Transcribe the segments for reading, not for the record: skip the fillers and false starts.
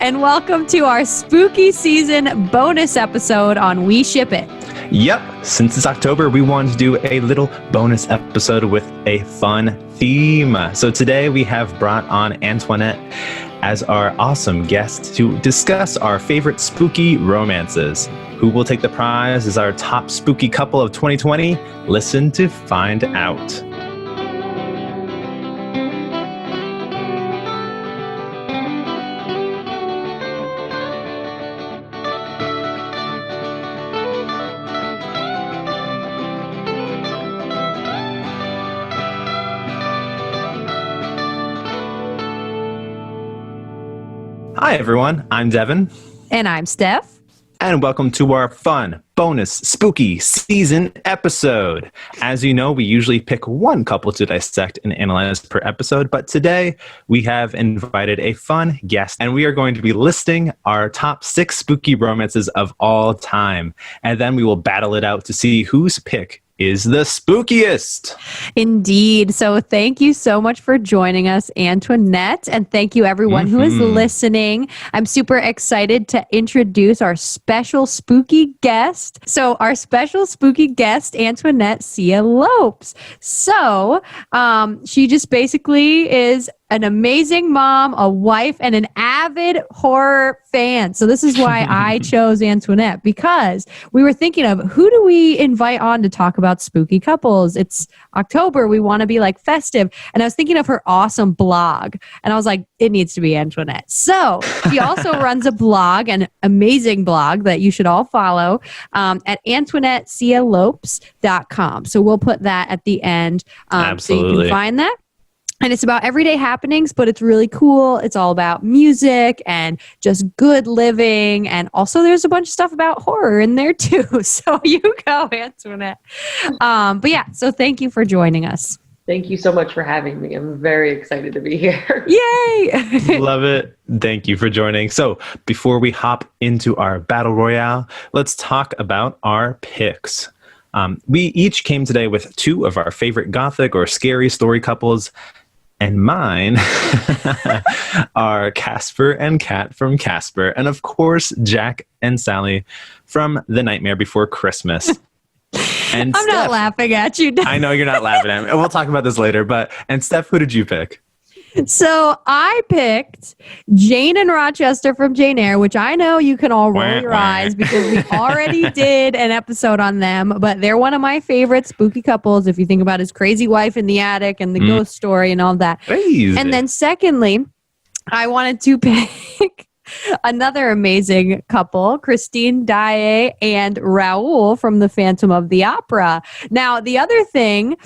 and welcome to our spooky season bonus episode on We Ship It. Yep, since it's October, we wanted to do a little bonus episode with a fun theme. So today we have brought on Antoinette as our awesome guest to discuss our favorite spooky romances. Who will take the prize as our top spooky couple of 2020? Listen to find out. Hi, everyone. I'm Devin. And I'm Steph. And welcome to our fun, bonus, spooky season episode. As you know, we usually pick one couple to dissect and analyze per episode, but today we have invited a fun guest, and we are going to be listing our top 6 spooky romances of all time. And then we will battle it out to see whose pick is the spookiest. Indeed. So thank you so much for joining us, Antoinette, and thank you everyone who is listening. I'm super excited to introduce our special spooky guest. So our special spooky guest, Antoinette Cea Lopes. So she just basically is an amazing mom, a wife, and an avid horror fan. So this is why I chose Antoinette, because we were thinking of who do we invite on to talk about spooky couples? It's October. We want to be like festive. And I was thinking of her awesome blog. And I was like, it needs to be Antoinette. So she also runs a blog, an amazing blog that you should all follow at AntoinetteCeaLopes.com. So we'll put that at the end so you can find that. And it's about everyday happenings, but it's really cool. It's all about music and just good living. And also there's a bunch of stuff about horror in there too. So you go, Antoinette. But yeah, so thank you for joining us. Thank you so much for having me. I'm very excited to be here. Yay! Love it. Thank you for joining. So before we hop into our battle royale, let's talk about our picks. We each came today with 2 of our favorite gothic or scary story couples. And mine are Casper and Kat from Casper. And of course, Jack and Sally from The Nightmare Before Christmas. And I'm not laughing at you. I know you're not laughing at me. We'll talk about this later. And Steph, who did you pick? So I picked Jane and Rochester from Jane Eyre, which I know you can all roll your eyes because we already did an episode on them, but they're one of my favorite spooky couples if you think about his crazy wife in the attic and the ghost story and all that. Crazy. And then secondly, I wanted to pick another amazing couple, Christine Daae and Raoul from The Phantom of the Opera. Now, the other thing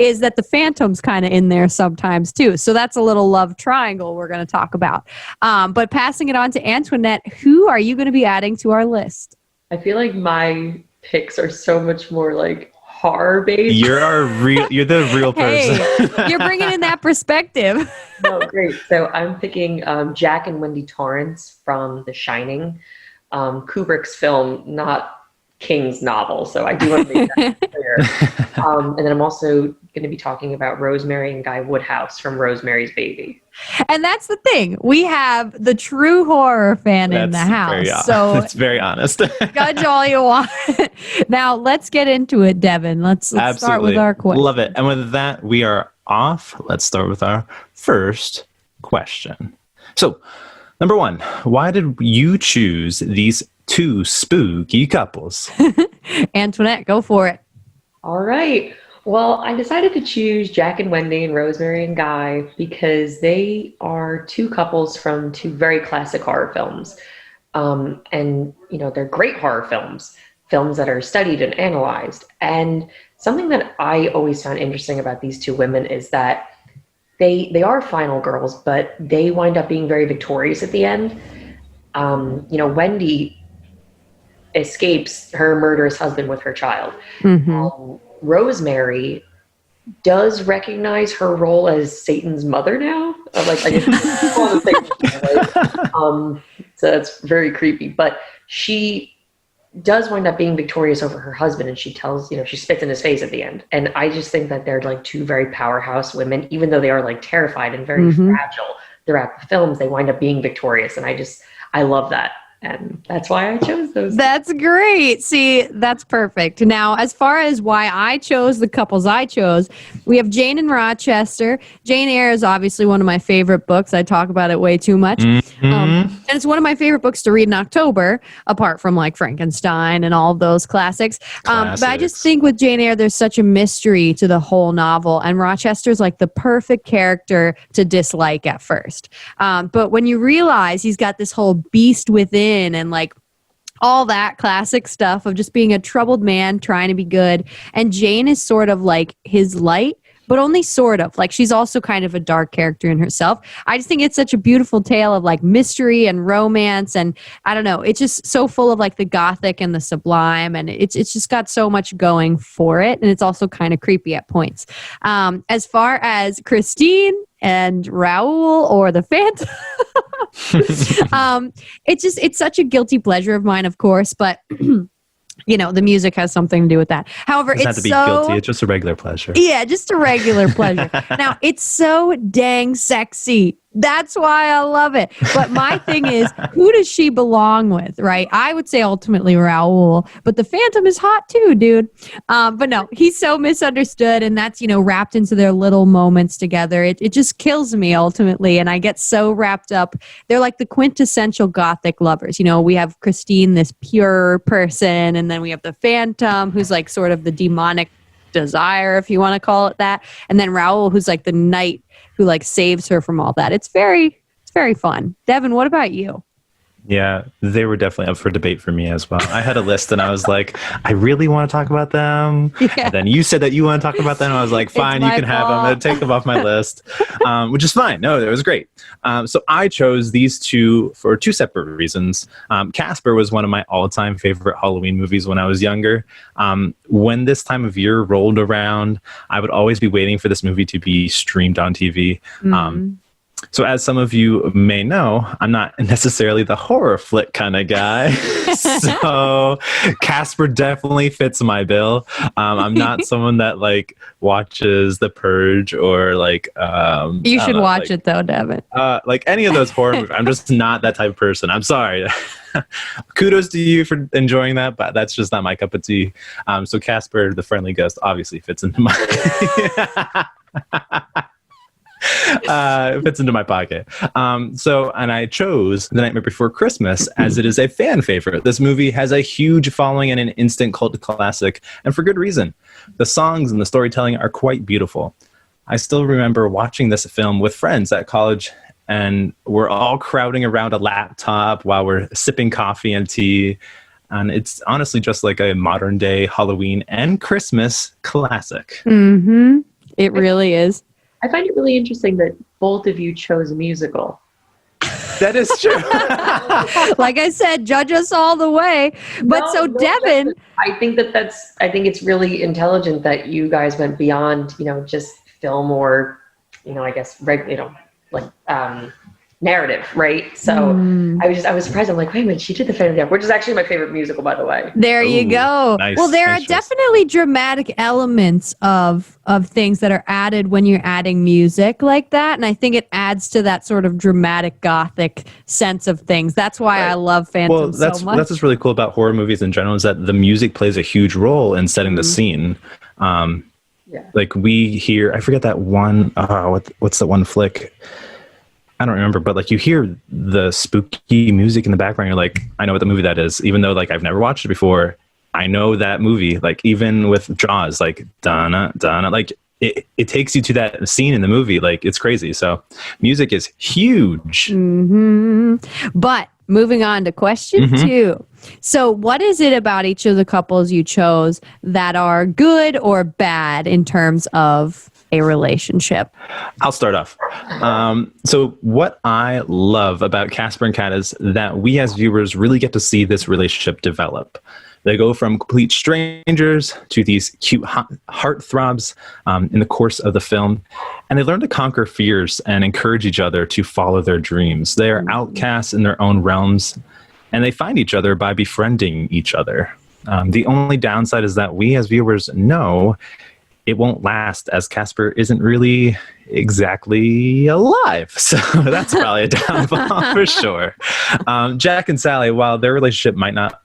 is that the Phantom's kind of in there sometimes too. So that's a little love triangle we're going to talk about. But passing it on to Antoinette, who are you going to be adding to our list? I feel like my picks are so much more like horror based. You're the real person. Hey, you're bringing in that perspective. Oh, great. So I'm picking Jack and Wendy Torrance from The Shining, Kubrick's film, not King's novel. So I do want to make that clear. And then I'm also going to be talking about Rosemary and Guy Woodhouse from Rosemary's Baby. And that's the thing. We have the true horror fan in the house. So it's very honest. Judge all you want. Now let's get into it, Devin. Let's start with our question. Love it. And with that, we are off. Let's start with our first question. So, number 1, why did you choose these 2 spooky couples? Antoinette, go for it. All right. Well, I decided to choose Jack and Wendy and Rosemary and Guy because they are 2 couples from 2 very classic horror films. And, you know, they're great horror films that are studied and analyzed. And something that I always found interesting about these 2 women is that they are final girls, but they wind up being very victorious at the end. You know, Wendy escapes her murderous husband with her child. Rosemary does recognize her role as Satan's mother now. I so that's very creepy. But she does wind up being victorious over her husband, and she tells, you know, she spits in his face at the end. And I just think that they're like 2 very powerhouse women, even though they are like terrified and very fragile. throughout the films, they wind up being victorious. And I love that. And that's why I chose those. That's great. See, that's perfect. Now, as far as why I chose the couples I chose, we have Jane and Rochester. Jane Eyre is obviously one of my favorite books. I talk about it way too much. And it's one of my favorite books to read in October, apart from like Frankenstein and all of those classics. But I just think with Jane Eyre, there's such a mystery to the whole novel. And Rochester's like the perfect character to dislike at first. But when you realize he's got this whole beast within, and like all that classic stuff of just being a troubled man trying to be good. And Jane is sort of like his light, but only sort of. Like she's also kind of a dark character in herself. I just think it's such a beautiful tale of like mystery and romance. And I don't know, it's just so full of like the gothic and the sublime. And it's just got so much going for it. And it's also kind of creepy at points. As far as Christine and Raoul or the Phantom, it's such a guilty pleasure of mine, of course, but you know, the music has something to do with that. However, it doesn't have to be guilty. It's just a regular pleasure. Yeah, just a regular pleasure. Now, it's so dang sexy. That's why I love it. But my thing is, who does she belong with, right? I would say ultimately Raoul, but the Phantom is hot too, dude. But no, he's so misunderstood, and that's, you know, wrapped into their little moments together. It just kills me ultimately, and I get so wrapped up. They're like the quintessential gothic lovers. You know, we have Christine, this pure person, and then we have the Phantom, who's like sort of the demonic desire, if you want to call it that, and then Raoul, who's like the knight who like saves her from all that. It's very fun. Devin, what about you? Yeah, they were definitely up for debate for me as well. I had a list and I was like, I really want to talk about them. Yeah. And then you said that you want to talk about them. And I was like, fine, you can have them. I'm going to take them off my list, which is fine. No, it was great. So I chose these two for two separate reasons. Casper was one of my all-time favorite Halloween movies when I was younger. When this time of year rolled around, I would always be waiting for this movie to be streamed on TV. So as some of you may know, I'm not necessarily the horror flick kind of guy. So Casper definitely fits my bill. I'm not someone that like watches The Purge or like... you should watch it though, Devin. Like any of those horror movies. I'm just not that type of person. I'm sorry. Kudos to you for enjoying that, but that's just not my cup of tea. So Casper, the friendly ghost, obviously fits into my... fits into my pocket. And I chose The Nightmare Before Christmas as it is a fan favorite. This movie has a huge following and an instant cult classic, and for good reason. The songs and the storytelling are quite beautiful. I still remember watching this film with friends at college, and we're all crowding around a laptop while we're sipping coffee and tea. And it's honestly just like a modern day Halloween and Christmas classic. Mm-hmm. It really is. I find it really interesting that both of you chose a musical. That is true. Like I said, judge us all the way. But Devin, I think it's really intelligent that you guys went beyond, you know, just film or, you know, I guess, narrative, right? So I was surprised. I'm like, wait a minute, she did the Phantom of the Opera, which is actually my favorite musical, by the way. There you go. Nice, well, there are definitely dramatic elements of things that are added when you're adding music like that, and I think it adds to that sort of dramatic gothic sense of things. That's why I love Phantom so much. That's what's really cool about horror movies in general, is that the music plays a huge role in setting the scene. Like we hear, I forget that one. What's the one flick? I don't remember, but like you hear the spooky music in the background. You're like, I know what the movie that is, even though like I've never watched it before. I know that movie. Like even with Jaws, like Donna, like it takes you to that scene in the movie. Like it's crazy. So music is huge. But moving on to question 2. So what is it about each of the couples you chose that are good or bad in terms of a relationship? I'll start off. So what I love about Casper and Kat is that we as viewers really get to see this relationship develop. They go from complete strangers to these cute heartthrobs in the course of the film. And they learn to conquer fears and encourage each other to follow their dreams. They are outcasts in their own realms, and they find each other by befriending each other. The only downside is that we as viewers know it won't last, as Casper isn't really exactly alive. So that's probably a downfall for sure. Jack and Sally, while their relationship might not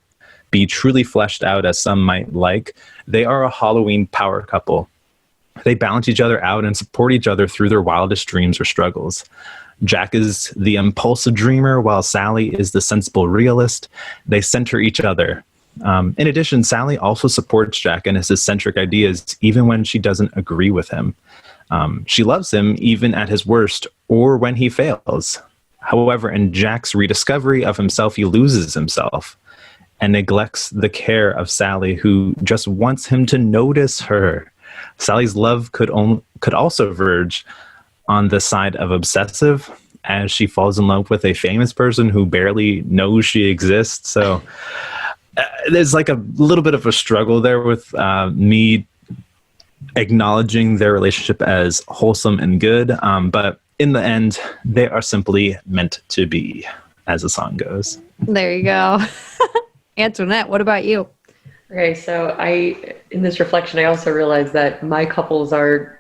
be truly fleshed out as some might like, they are a Halloween power couple. They balance each other out and support each other through their wildest dreams or struggles. Jack is the impulsive dreamer, while Sally is the sensible realist. They center each other. In addition, Sally also supports Jack in his eccentric ideas, even when she doesn't agree with him. She loves him even at his worst or when he fails. However, in Jack's rediscovery of himself, he loses himself and neglects the care of Sally, who just wants him to notice her. Sally's love could also verge on the side of obsessive, as she falls in love with a famous person who barely knows she exists. So there's like a little bit of a struggle there with me acknowledging their relationship as wholesome and good. But in the end, they are simply meant to be, as the song goes. There you go. Antoinette, what about you? Okay, so in this reflection, I also realized that my couples are,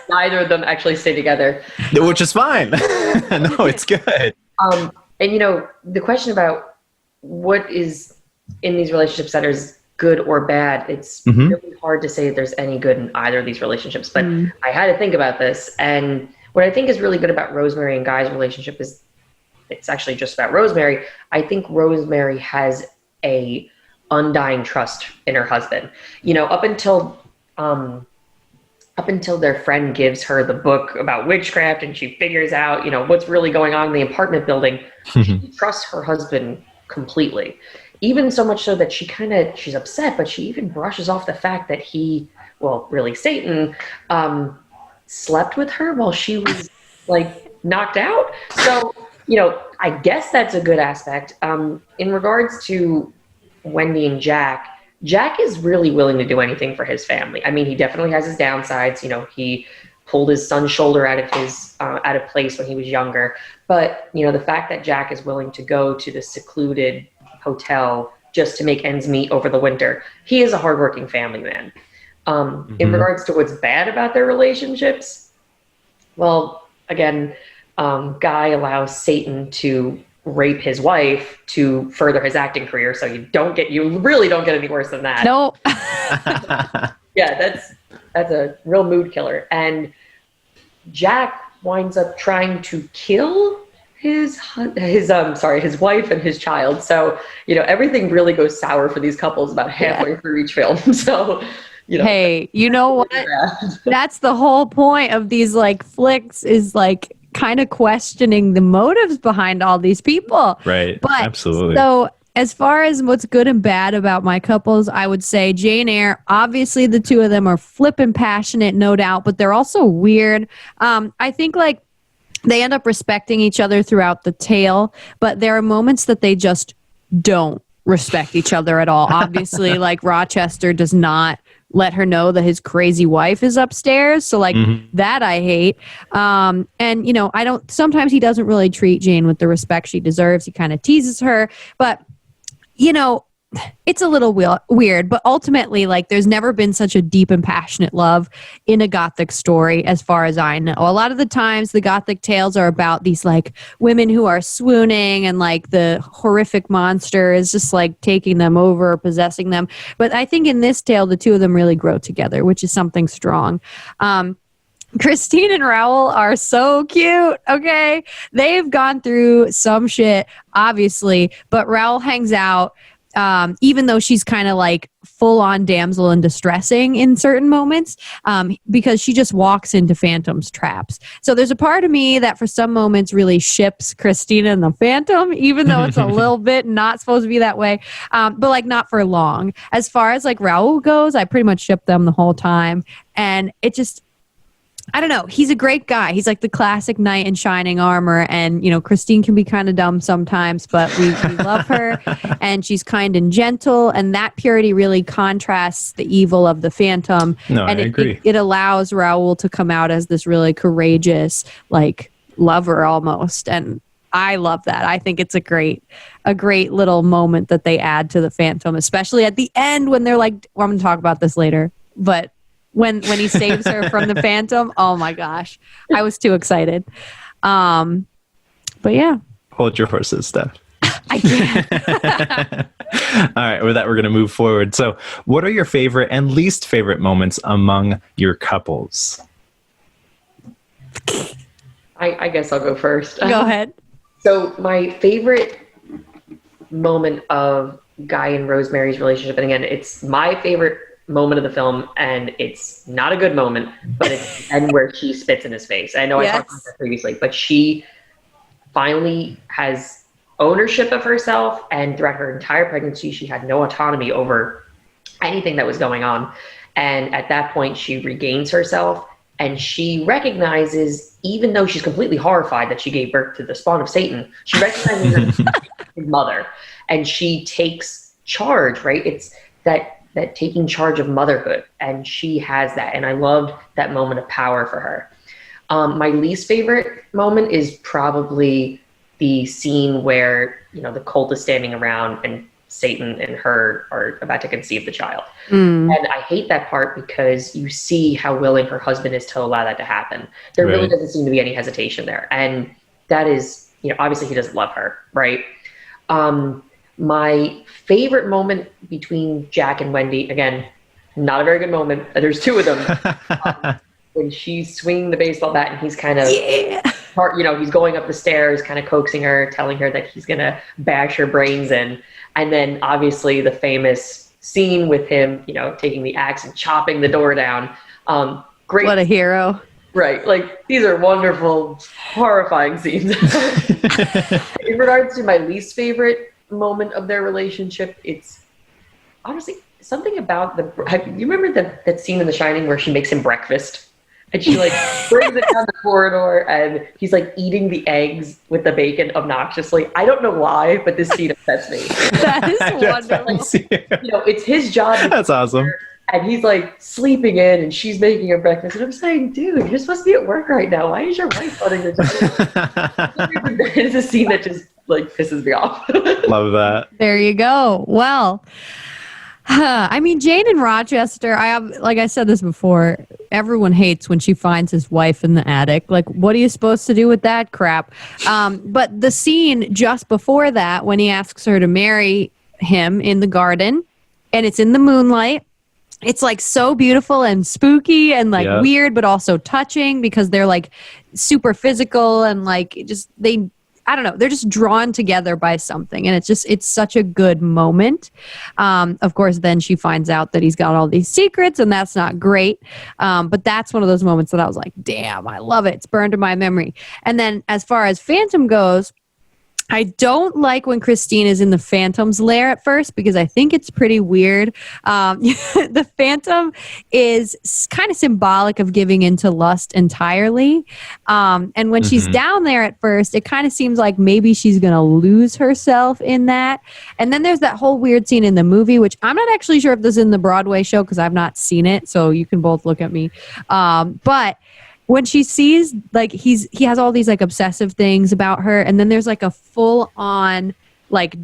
neither of them actually stay together. Which is fine. No, it's good. And the question about what is in these relationships that is good or bad, it's really hard to say that there's any good in either of these relationships. But I had to think about this. And what I think is really good about Rosemary and Guy's relationship is it's actually just about Rosemary. I think Rosemary has a undying trust in her husband. Up until their friend gives her the book about witchcraft and she figures out, what's really going on in the apartment building, she trusts her husband completely. Even so much so that she's upset, but she even brushes off the fact that Satan, slept with her while she was knocked out. So, I guess that's a good aspect. In regards to Wendy and Jack is really willing to do anything for his family. I mean, he definitely has his downsides. He pulled his son's shoulder out of place when he was younger. But, the fact that Jack is willing to go to the secluded hotel just to make ends meet over the winter, he is a hardworking family man. In regards to what's bad about their relationships, well, again, Guy allows Satan to rape his wife to further his acting career. So you really don't get any worse than that. No. Yeah, that's a real mood killer. And Jack winds up trying to kill his wife and his child. So, everything really goes sour for these couples about halfway through each film. So, hey, you know what? That's the whole point of these flicks is kind of questioning the motives behind all these people. Right. But absolutely. So as far as what's good and bad about my couples, I would say Jane Eyre, obviously the two of them are flippin' passionate, no doubt, but they're also weird. I think they end up respecting each other throughout the tale, but there are moments that they just don't respect each other at all. Obviously, Rochester does not let her know that his crazy wife is upstairs. So that I hate. And sometimes he doesn't really treat Jane with the respect she deserves. He kind of teases her, but it's a little weird, but ultimately, there's never been such a deep and passionate love in a Gothic story, as far as I know. A lot of the times, the Gothic tales are about these women who are swooning and the horrific monster is just taking them over or possessing them. But I think in this tale, the two of them really grow together, which is something strong. Christine and Raoul are so cute, okay? They've gone through some shit, obviously, but Raoul hangs out. Even though she's kind of full-on damsel in distressing in certain moments, because she just walks into Phantom's traps. So there's a part of me that for some moments really ships Christina and the Phantom, even though it's a little bit not supposed to be that way, but not for long. As far as Raoul goes, I pretty much ship them the whole time, and it just, I don't know. He's a great guy. He's the classic knight in shining armor. And, Christine can be kind of dumb sometimes, but we love her. And she's kind and gentle. And that purity really contrasts the evil of the Phantom. No, and I agree. It allows Raoul to come out as this really courageous, lover almost. And I love that. I think it's a great little moment that they add to the Phantom, especially at the end when they're I'm going to talk about this later. But when he saves her from the Phantom. Oh my gosh, I was too excited. But yeah, Hold your horses, Steph. I can't. All right, with that, we're going to move forward. So, what are your favorite and least favorite moments among your couples? I guess I'll go first. Go ahead. So my favorite moment of Guy and Rosemary's relationship, and again, it's my favorite moment of the film, and it's not a good moment, but it's and where she spits in his face. I know I talked about that previously, but she finally has ownership of herself, and throughout her entire pregnancy, she had no autonomy over anything that was going on. And at that point, she regains herself, and she recognizes, even though she's completely horrified that she gave birth to the spawn of Satan, she recognizes her mother, and she takes charge, right? It's that taking charge of motherhood, and she has that. And I loved that moment of power for her. My least favorite moment is probably the scene where, the cult is standing around and Satan and her are about to conceive the child. And I hate that part because you see how willing her husband is to allow that to happen. There really doesn't seem to be any hesitation there. And that is, obviously he doesn't love her, right? My favorite moment between Jack and Wendy, again, not a very good moment. There's two of them. When she's swinging the baseball bat and he's kind of, he's going up the stairs, kind of coaxing her, telling her that he's going to bash her brains in. And then obviously the famous scene with him, taking the axe and chopping the door down. Great. What a hero. Right. Like, these are wonderful, horrifying scenes. In regards to my least favorite moment of their relationship, it's honestly something about you remember that scene in The Shining where she makes him breakfast? And she brings it down the corridor and he's eating the eggs with the bacon obnoxiously. I don't know why, but this scene upsets me. That is wonderful. It's his job. That's awesome. And he's sleeping in and she's making him breakfast. And I'm saying, dude, you're supposed to be at work right now. Why is your wife letting your time? It's a scene that just pisses me off. Love that. There you go. Well, I mean, Jane in Rochester, like I said this before, everyone hates when she finds his wife in the attic. What are you supposed to do with that crap? But the scene just before that, when he asks her to marry him in the garden, and it's in the moonlight, it's so beautiful and spooky and weird, but also touching because they're super physical and I don't know, they're just drawn together by something. And it's such a good moment. Of course, then she finds out that he's got all these secrets and that's not great. But that's one of those moments that I was like, damn, I love it. It's burned in my memory. And then as far as Phantom goes, I don't like when Christine is in the Phantom's lair at first because I think it's pretty weird. The Phantom is kind of symbolic of giving into lust entirely. And when she's down there at first, it kind of seems like maybe she's going to lose herself in that. And then there's that whole weird scene in the movie, which I'm not actually sure if this is in the Broadway show because I've not seen it. So you can both look at me. But when she sees he has all these obsessive things about her, and then there's a full on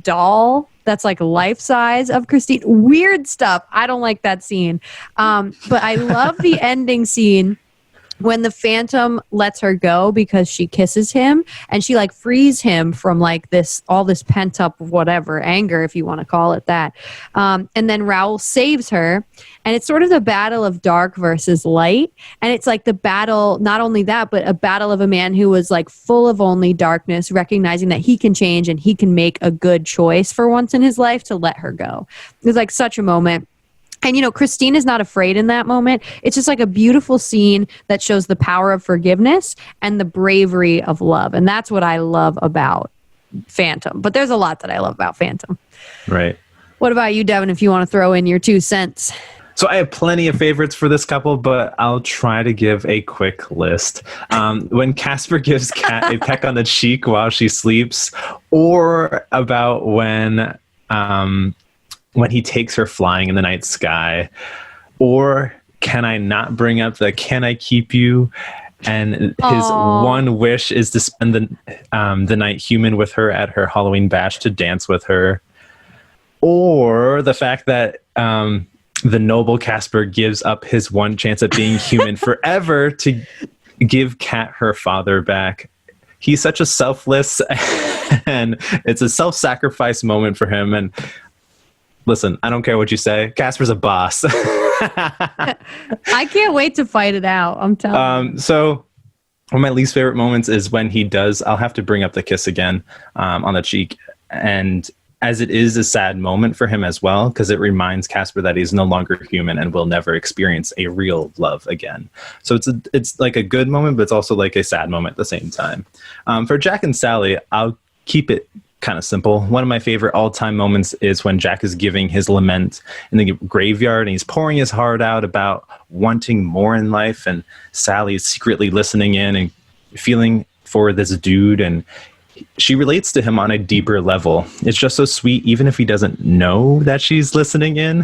doll that's life size of Christine. Weird stuff. I don't like that scene. But I love the ending scene when the Phantom lets her go because she kisses him and she frees him from all this pent up whatever anger, if you want to call it that. And then Raoul saves her, and it's sort of the battle of dark versus light. And it's the battle, not only that, but a battle of a man who was full of only darkness, recognizing that he can change and he can make a good choice for once in his life to let her go. It was such a moment. And, Christine is not afraid in that moment. It's just a beautiful scene that shows the power of forgiveness and the bravery of love. And that's what I love about Phantom. But there's a lot that I love about Phantom. Right. What about you, Devin, if you want to throw in your 2 cents? So I have plenty of favorites for this couple, but I'll try to give a quick list. When Casper gives Kat a peck on the cheek while she sleeps, or about when he takes her flying in the night sky, or can I not bring up the "Can I keep you?" and his one wish is to spend the night human with her at her Halloween bash to dance with her, or the fact that the noble Casper gives up his one chance at being human forever to give Kat her father back. He's such a selfless, and it's a self-sacrifice moment for him. And listen, I don't care what you say. Casper's a boss. I can't wait to fight it out. I'm telling you. So one of my least favorite moments is when he does, I'll have to bring up the kiss again on the cheek. And as it is a sad moment for him as well, because it reminds Casper that he's no longer human and will never experience a real love again. So it's like a good moment, but it's also like a sad moment at the same time. For Jack and Sally, I'll keep it kind of simple. One of my favorite all-time moments is when Jack is giving his lament in the graveyard and he's pouring his heart out about wanting more in life, and Sally is secretly listening in and feeling for this dude, and she relates to him on a deeper level. It's just so sweet, even if he doesn't know that she's listening in.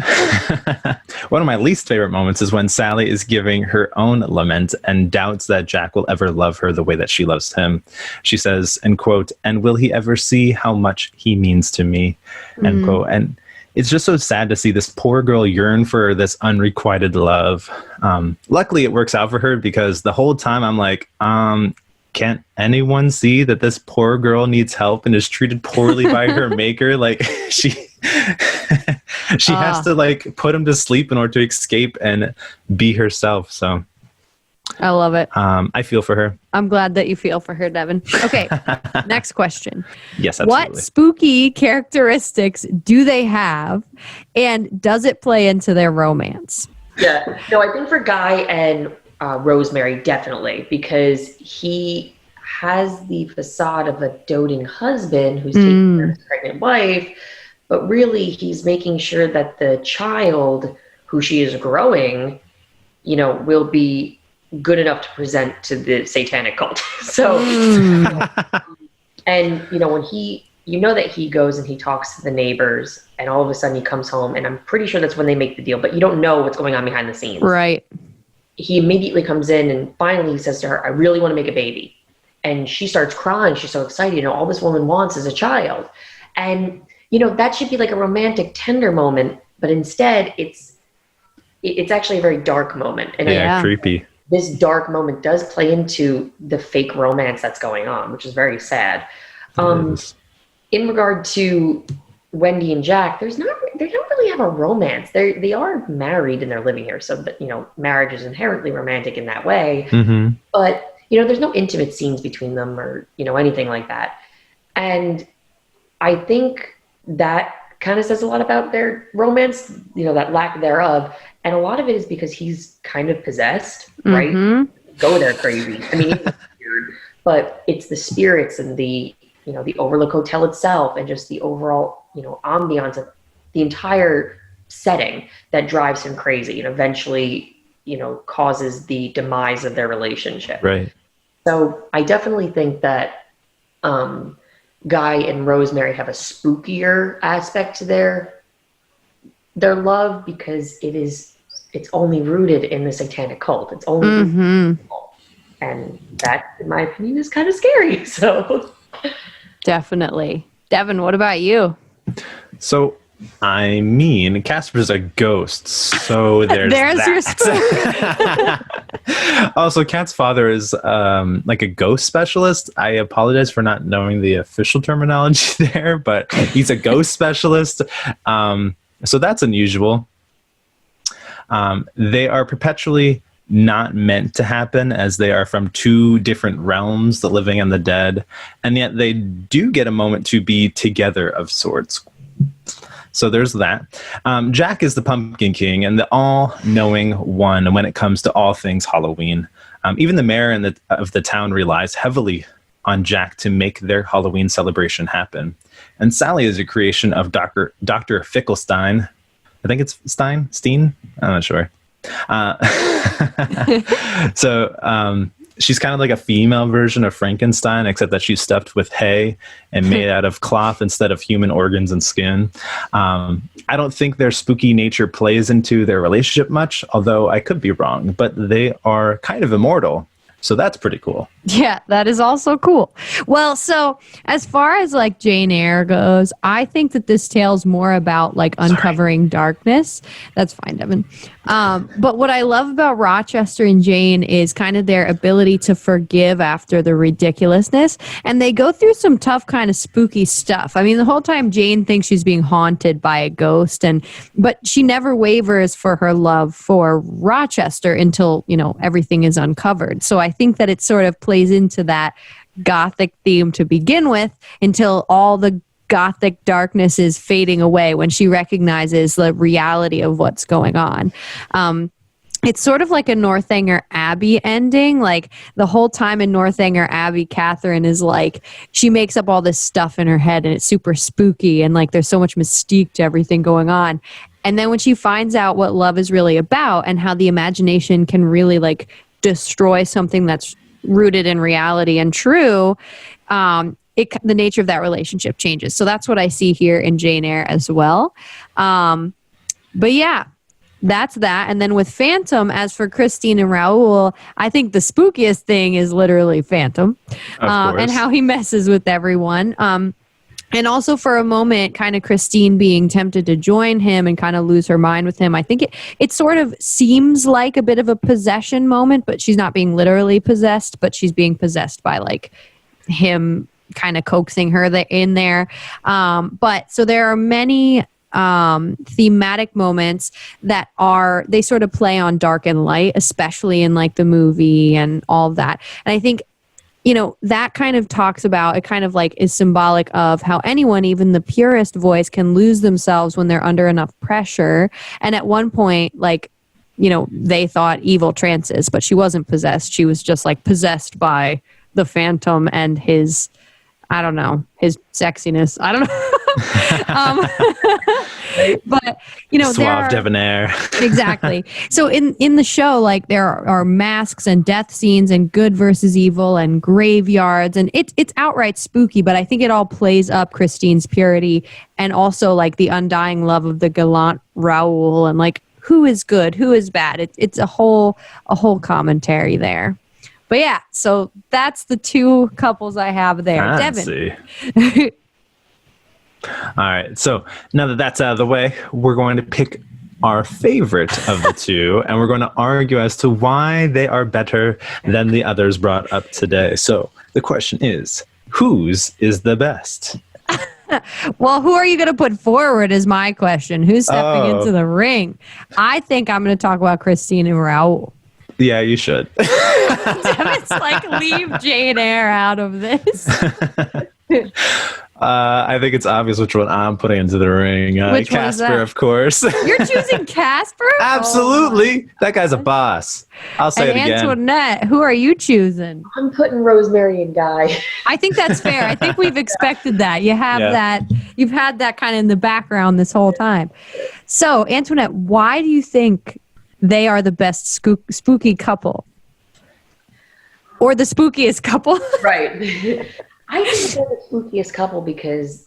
One of my least favorite moments is when Sally is giving her own lament and doubts that Jack will ever love her the way that she loves him. She says, and quote, "And will he ever see how much he means to me?" End quote. And it's just so sad to see this poor girl yearn for this unrequited love. Luckily, it works out for her, because the whole time I'm like, can't anyone see that this poor girl needs help and is treated poorly by her maker? Like she has to like put him to sleep in order to escape and be herself. So I love it. I feel for her. I'm glad that you feel for her, Devin. Okay, next question. Yes, absolutely. What spooky characteristics do they have, and does it play into their romance? Yeah, no, I think for Guy and Rosemary, definitely, because he has the facade of a doting husband who's taking care of his pregnant wife, but really he's making sure that the child who she is growing, will be good enough to present to the satanic cult. So, and when that he goes and he talks to the neighbors, and all of a sudden he comes home, and I'm pretty sure that's when they make the deal, but you don't know what's going on behind the scenes. Right. He immediately comes in and finally he says to her, "I really want to make a baby." And she starts crying. She's so excited. All this woman wants is a child. And, that should be like a romantic, tender moment. But instead, it's actually a very dark moment. And creepy. This dark moment does play into the fake romance that's going on, which is very sad. In regard to Wendy and Jack, they don't really have a romance. They are married and they're living here, so that marriage is inherently romantic in that way. Mm-hmm. But there's no intimate scenes between them or anything like that. And I think that kind of says a lot about their romance, that lack thereof. And a lot of it is because he's kind of possessed, right? Go there, crazy. I mean, it's weird, but it's the spirits and the the Overlook Hotel itself, and just the overall ambiance of the entire setting that drives him crazy and eventually causes the demise of their relationship. Right. So I definitely think that Guy and Rosemary have a spookier aspect to their love, because it's only rooted in the satanic cult. It's only rooted in the cult. And that, in my opinion, is kind of scary. So definitely. Devin, what about you? So, I mean, Casper's a ghost, so there's your that. Also, Kat's father is like a ghost specialist. I apologize for not knowing the official terminology there, but he's a ghost specialist. So that's unusual. They are perpetually not meant to happen, as they are from two different realms, the living and the dead, and yet they do get a moment to be together of sorts. So there's that. Jack is the Pumpkin King and the all-knowing one when it comes to all things Halloween. Even the mayor of the town relies heavily on Jack to make their Halloween celebration happen. And Sally is a creation of Dr. Fickelstein. I think it's Steen? I'm not sure. So she's kind of like a female version of Frankenstein, except that she's stuffed with hay and made out of cloth instead of human organs and skin. I don't think their spooky nature plays into their relationship much, although I could be wrong, but they are kind of immortal. So that's pretty cool. Yeah, that is also cool. Well, so as far as like Jane Eyre goes, I think that this tale's more about like uncovering darkness. That's fine, Devin. But what I love about Rochester and Jane is kind of their ability to forgive after the ridiculousness. And they go through some tough kind of spooky stuff. I mean, the whole time Jane thinks she's being haunted by a ghost, but she never wavers for her love for Rochester until, everything is uncovered. So I think that it sort of plays into that gothic theme to begin with until all the gothic darkness is fading away when she recognizes the reality of what's going on. It's sort of like a Northanger Abbey ending. Like the whole time in Northanger Abbey, Catherine is like, she makes up all this stuff in her head and it's super spooky and like there's so much mystique to everything going on. And then when she finds out what love is really about and how the imagination can really like destroy something that's rooted in reality and true, the nature of that relationship changes. So that's what I see here in Jane Eyre as well. But yeah, that's that. And then with Phantom, as for Christine and Raoul, I think the spookiest thing is literally Phantom and how he messes with everyone. And also for a moment, kind of Christine being tempted to join him and kind of lose her mind with him. I think it sort of seems like a bit of a possession moment, but she's not being literally possessed, but she's being possessed by like him kind of coaxing her in there. But so there are many thematic moments that they sort of play on dark and light, especially in like the movie and all of that. And I think that kind of talks about, it kind of like is symbolic of how anyone, even the purest voice, can lose themselves when they're under enough pressure. And at one point, like, they thought evil trances, but she wasn't possessed. She was just like possessed by the Phantom and his sexiness. I don't know. But suave debonair. Exactly. So in the show, like there are masks and death scenes and good versus evil and graveyards, and it's outright spooky, but I think it all plays up Christine's purity and also like the undying love of the gallant Raoul and like who is good, who is bad. It's a whole commentary there. But yeah, so that's the two couples I have there. Fancy. Devin. All right. So now that that's out of the way, we're going to pick our favorite of the two, and we're going to argue as to why they are better than the others brought up today. So the question is, whose is the best? Well, who are you going to put forward is my question. Who's stepping into the ring? I think I'm going to talk about Christine and Raoul. Yeah, you should. Devin's like, leave Jane Eyre out of this. I think it's obvious which one I'm putting into the ring. Which one is Casper, that? Of course. You're choosing Casper? Absolutely. That guy's a boss. I'll say it again. Antoinette, who are you choosing? I'm putting Rosemary and Guy. I think that's fair. I think we've expected that. You have that. You've had that kind of in the background this whole time. So, Antoinette, why do you think they are the best spooky couple? Or the spookiest couple? Right. I think they're the spookiest couple because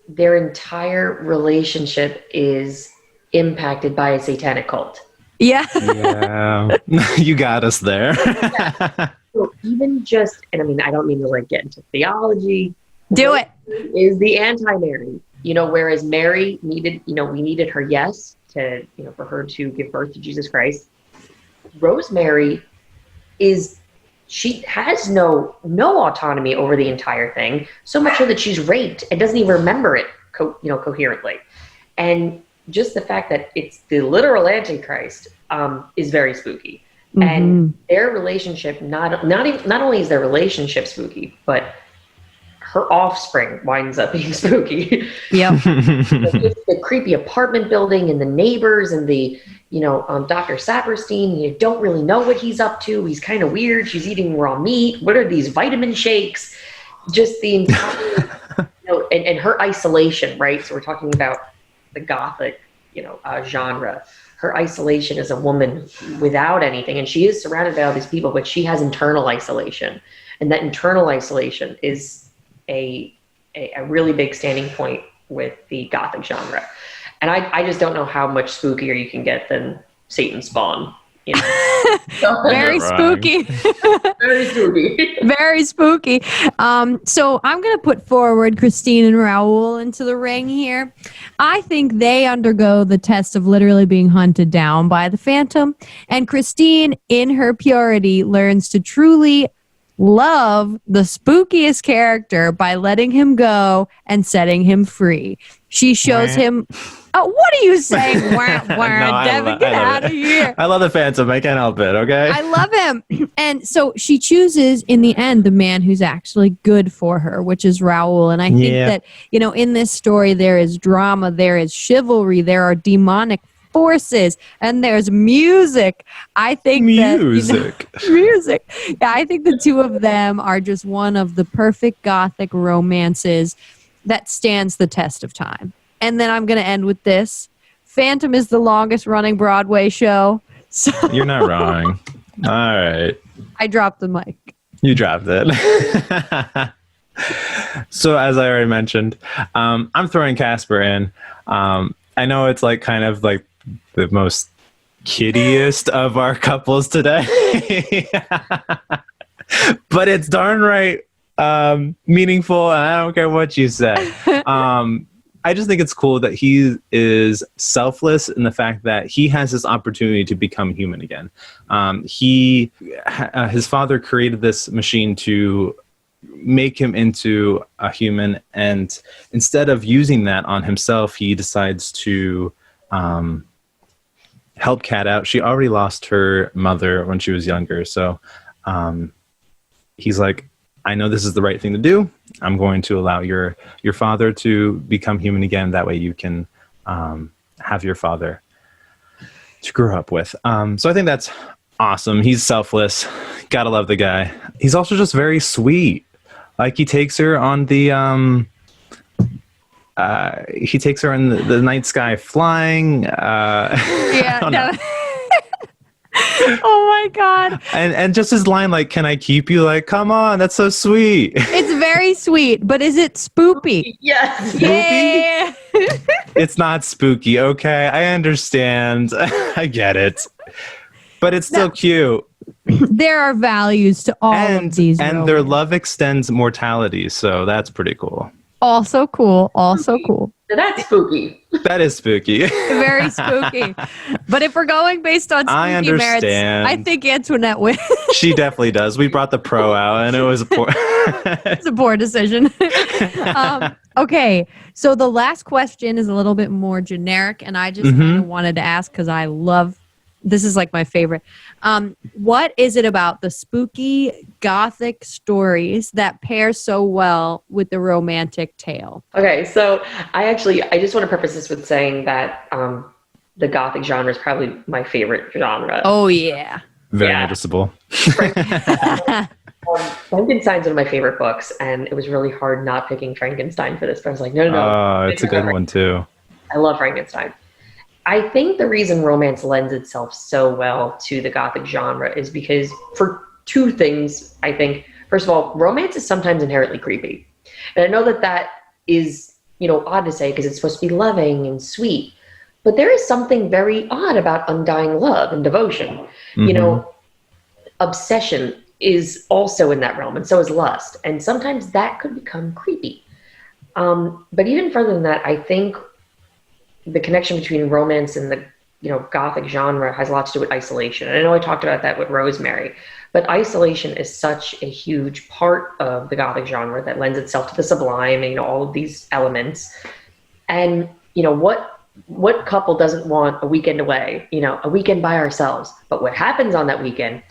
their entire relationship is impacted by a satanic cult. Yeah. Yeah. You got us there. Yeah. So even just, and I mean, I don't mean to like get into theology. Do it. Is the anti-Mary, whereas Mary needed, we needed her yes to, for her to give birth to Jesus Christ. Rosemary she has no autonomy over the entire thing, so much so that she's raped and doesn't even remember it coherently. And just the fact that it's the literal Antichrist is very spooky. Mm-hmm. And their relationship, not only is their relationship spooky, but her offspring winds up being spooky. Yeah. The creepy apartment building and the neighbors and the, Dr. Saperstein, you don't really know what he's up to. He's kind of weird. She's eating raw meat. What are these vitamin shakes? Just the entire, and her isolation, right? So we're talking about the Gothic, genre. Her isolation as a woman without anything. And she is surrounded by all these people, but she has internal isolation. And that internal isolation is a really big standing point with the Gothic genre. And I just don't know how much spookier you can get than Satan's spawn, you know. So, Very spooky. very spooky. Very spooky. So I'm going to put forward Christine and Raoul into the ring here. I think they undergo the test of literally being hunted down by the Phantom. And Christine, in her purity, learns to truly love the spookiest character by letting him go and setting him free. She shows him... Oh, what are you saying? Wah, wah. Devin, get out of here. I love the Phantom. I can't help it, okay? I love him. And so she chooses, in the end, the man who's actually good for her, which is Raoul. And I think that, you know, in this story, there is drama, there is chivalry, there are demonic forces, and there's music. I think music. Yeah, I think the two of them are just one of the perfect gothic romances that stands the test of time. And then I'm going to end with this. Phantom is the longest running Broadway show. So You're not wrong. All right. I dropped the mic. You dropped it. So as I already mentioned, I'm throwing Casper in. I know it's like kind of like the most kiddiest of our couples today. But it's darn right meaningful, and I don't care what you say. I just think it's cool that he is selfless in the fact that he has this opportunity to become human again. His father created this machine to make him into a human, and instead of using that on himself, he decides to help Kat out. She already lost her mother when she was younger, so he's like, I know this is the right thing to do. I'm going to allow your father to become human again. That way you can have your father to grow up with. So I think that's awesome. He's selfless. Gotta love the guy. He's also just very sweet. Like he takes her on the the night sky flying. Yeah. No. Oh my God. And just his line, like, can I keep you? Like, come on, that's so sweet. It's very sweet, but is it spoopy? Yes. Yeah. It's not spooky, okay? I understand. I get it. But it's still cute. There are values to all of these. And their love extends mortality, so that's pretty cool. Also cool. Also cool. That's spooky. That is spooky. Very spooky. But if we're going based on spooky merits, I think Antoinette wins. She definitely does. We brought the pro out, and it was a poor... It's a poor decision. Okay, so the last question is a little bit more generic, and I just kind of wanted to ask because I love... This is like my favorite. What is it about the spooky gothic stories that pair so well with the romantic tale? Okay, so I just want to preface this with saying that the gothic genre is probably my favorite genre. Oh, yeah. Very noticeable. Frankenstein's one of my favorite books, and it was really hard not picking Frankenstein for this, but I was like, no. Oh, it's a good one, too. I love Frankenstein. I think the reason romance lends itself so well to the gothic genre is because for two things, I think. First of all, romance is sometimes inherently creepy. And I know that is, odd to say because it's supposed to be loving and sweet. But there is something very odd about undying love and devotion. Obsession is also in that realm, and so is lust. And sometimes that could become creepy. But even further than that, I think the connection between romance and the gothic genre has a lot to do with isolation. And I know I talked about that with Rosemary, but isolation is such a huge part of the gothic genre that lends itself to the sublime and all of these elements. And what couple doesn't want a weekend away, a weekend by ourselves? But what happens on that weekend,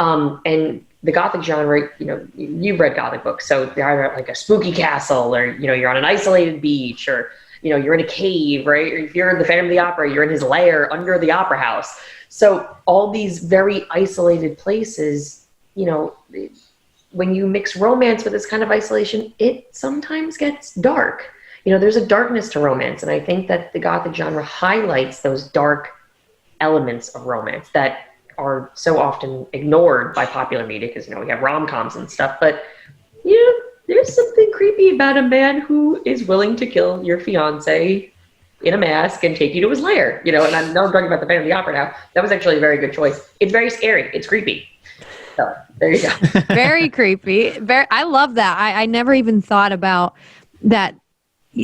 and the gothic genre, you've read gothic books, so they're either like a spooky castle, or you're on an isolated beach, or you're in a cave, right? Or if you're in the Phantom of the Opera, you're in his lair under the opera house. So all these very isolated places, when you mix romance with this kind of isolation, it sometimes gets dark. There's a darkness to romance, and I think that the gothic genre highlights those dark elements of romance that are so often ignored by popular media because, we have rom-coms and stuff, but, there's something creepy about a man who is willing to kill your fiance in a mask and take you to his lair, and I know I'm talking about the Phantom of the Opera now. That was actually a very good choice. It's very scary. It's creepy. So there you go. Very creepy. I love that. I never even thought about that.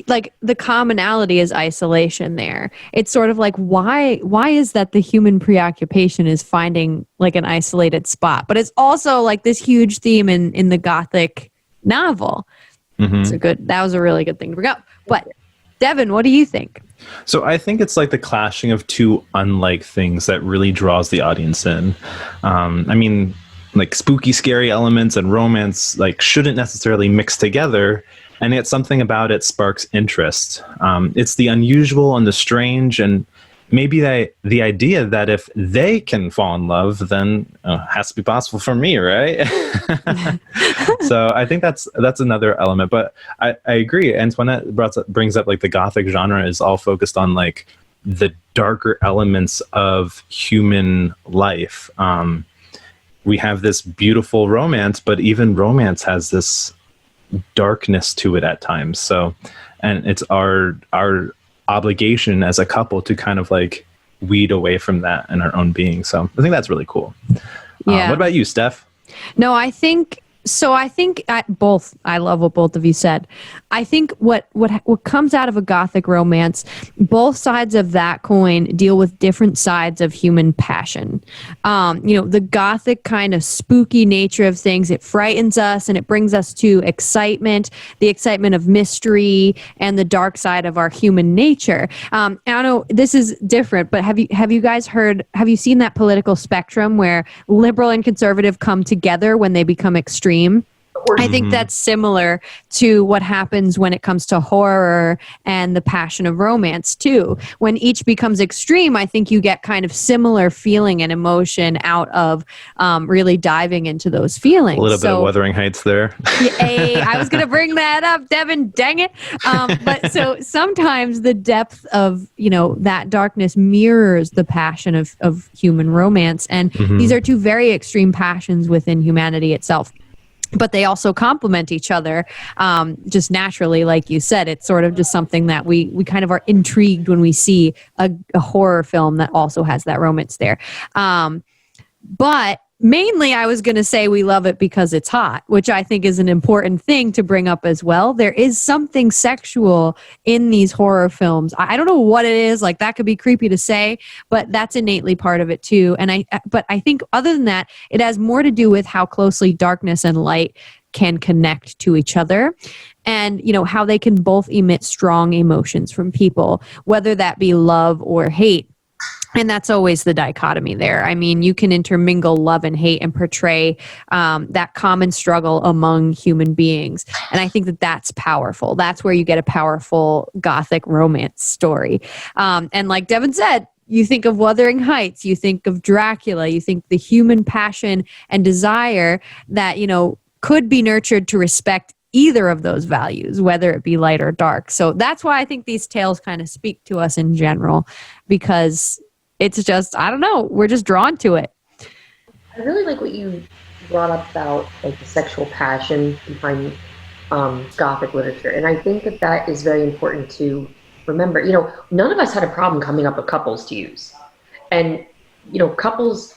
Like the commonality is isolation there. It's sort of like, why is that the human preoccupation is finding like an isolated spot? But it's also like this huge theme in the Gothic novel. That was a really good thing to bring up. But Devin, what do you think? So I think it's like the clashing of two unlike things that really draws the audience in. I mean, like spooky, scary elements and romance like shouldn't necessarily mix together. And yet something about it sparks interest. It's the unusual and the strange, and maybe the idea that if they can fall in love, then it has to be possible for me, right? So I think that's another element. But I agree. Antoinette brings up like the Gothic genre is all focused on like the darker elements of human life. We have this beautiful romance, but even romance has this darkness to it at times. So, and it's our obligation as a couple to kind of like weed away from that in our own being. So I think that's really cool. Yeah. What about you, Steph? No, I think I love what both of you said. I think what comes out of a Gothic romance, both sides of that coin deal with different sides of human passion. The Gothic kind of spooky nature of things, it frightens us and it brings us to excitement, the excitement of mystery and the dark side of our human nature. I don't know, this is different, but have you seen that political spectrum where liberal and conservative come together when they become extreme? I think that's similar to what happens when it comes to horror and the passion of romance too. When each becomes extreme, I think you get kind of similar feeling and emotion out of really diving into those feelings. A little bit of Wuthering Heights there. Hey, I was going to bring that up, Devin, dang it. But so sometimes the depth of, that darkness mirrors the passion of human romance. And these are two very extreme passions within humanity itself. But they also complement each other just naturally, like you said. It's sort of just something that we kind of are intrigued when we see a horror film that also has that romance there. But mainly, I was going to say we love it because it's hot, which I think is an important thing to bring up as well. There is something sexual in these horror films. I don't know what it is. Like, that could be creepy to say, but that's innately part of it too. But I think other than that, it has more to do with how closely darkness and light can connect to each other, and how they can both emit strong emotions from people, whether that be love or hate. And that's always the dichotomy there. I mean, you can intermingle love and hate and portray that common struggle among human beings. And I think that that's powerful. That's where you get a powerful Gothic romance story. And like Devin said, you think of Wuthering Heights, you think of Dracula, you think the human passion and desire that, could be nurtured to respect either of those values, whether it be light or dark. So that's why I think these tales kind of speak to us in general, because it's just, I don't know, we're just drawn to it. I really like what you brought up about like the sexual passion behind Gothic literature. And I think that is very important to remember. None of us had a problem coming up with couples to use. And, couples,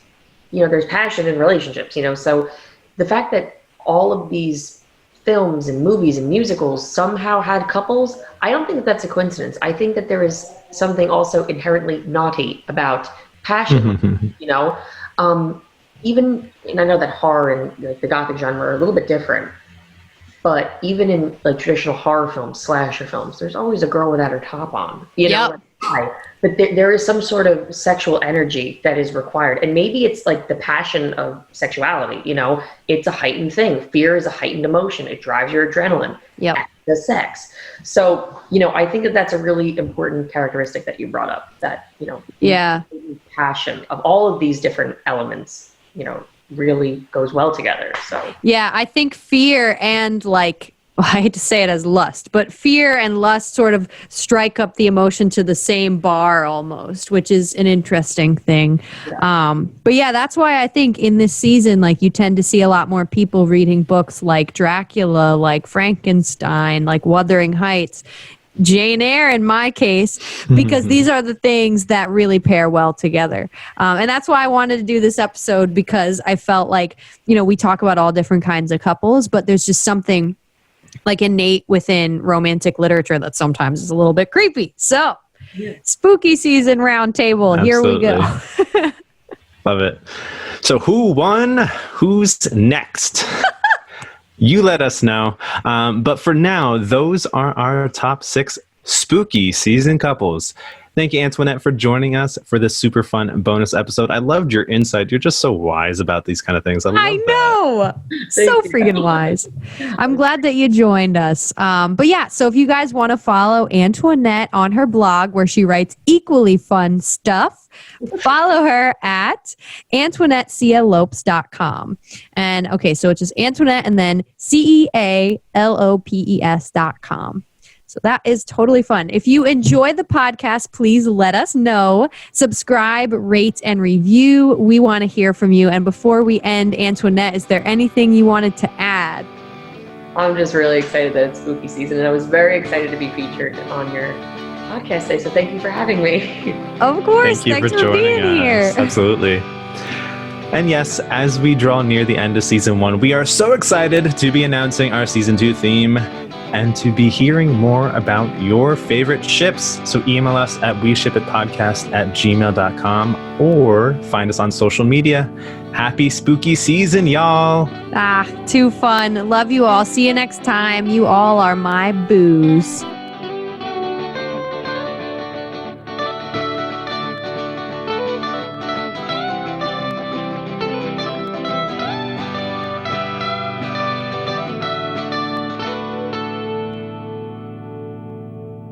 there's passion in relationships, so the fact that all of these films and movies and musicals somehow had couples, I don't think that that's a coincidence. I think that there is something also inherently naughty about passion, even, and I know that horror and like the Gothic genre are a little bit different, but even in like traditional horror films, slasher films, there's always a girl without her top on, know? But there is some sort of sexual energy that is required. And maybe it's like the passion of sexuality, it's a heightened thing. Fear is a heightened emotion. It drives your adrenaline. The sex. So, I think that that's a really important characteristic that you brought up, that, passion of all of these different elements, really goes well together. So, yeah, I think fear and I hate to say it as lust, but fear and lust sort of strike up the emotion to the same bar almost, which is an interesting thing. But yeah, that's why I think in this season, you tend to see a lot more people reading books like Dracula, like Frankenstein, like Wuthering Heights, Jane Eyre in my case, because these are the things that really pair well together. And that's why I wanted to do this episode, because I felt like, we talk about all different kinds of couples, but there's just something like innate within romantic literature that sometimes is a little bit creepy. So spooky season round table. Absolutely. Here we go. Love it. So who won? Who's next? You let us know. But for now, those are our top 6 spooky season couples. Thank you, Antoinette, for joining us for this super fun bonus episode. I loved your insight. You're just so wise about these kind of things. I know. So freaking wise. I'm glad that you joined us. But yeah, so if you guys want to follow Antoinette on her blog where she writes equally fun stuff, follow her at AntoinetteCeaLopes.com. And okay, so it's just Antoinette and then CeaLopes.com. So that is totally fun. If you enjoy the podcast, please let us know. Subscribe, rate, and review. We want to hear from you. And before we end, Antoinette, is there anything you wanted to add? I'm just really excited that it's spooky season, and I was very excited to be featured on your podcast today. So thank you for having me. Of course. Thank you for joining being us. Here. Absolutely. And yes, as we draw near the end of season 1, we are so excited to be announcing our season 2 theme and to be hearing more about your favorite ships. So email us at weshipitpodcast@gmail.com or find us on social media. Happy spooky season, y'all. Too fun. Love you all. See you next time. You all are my booze.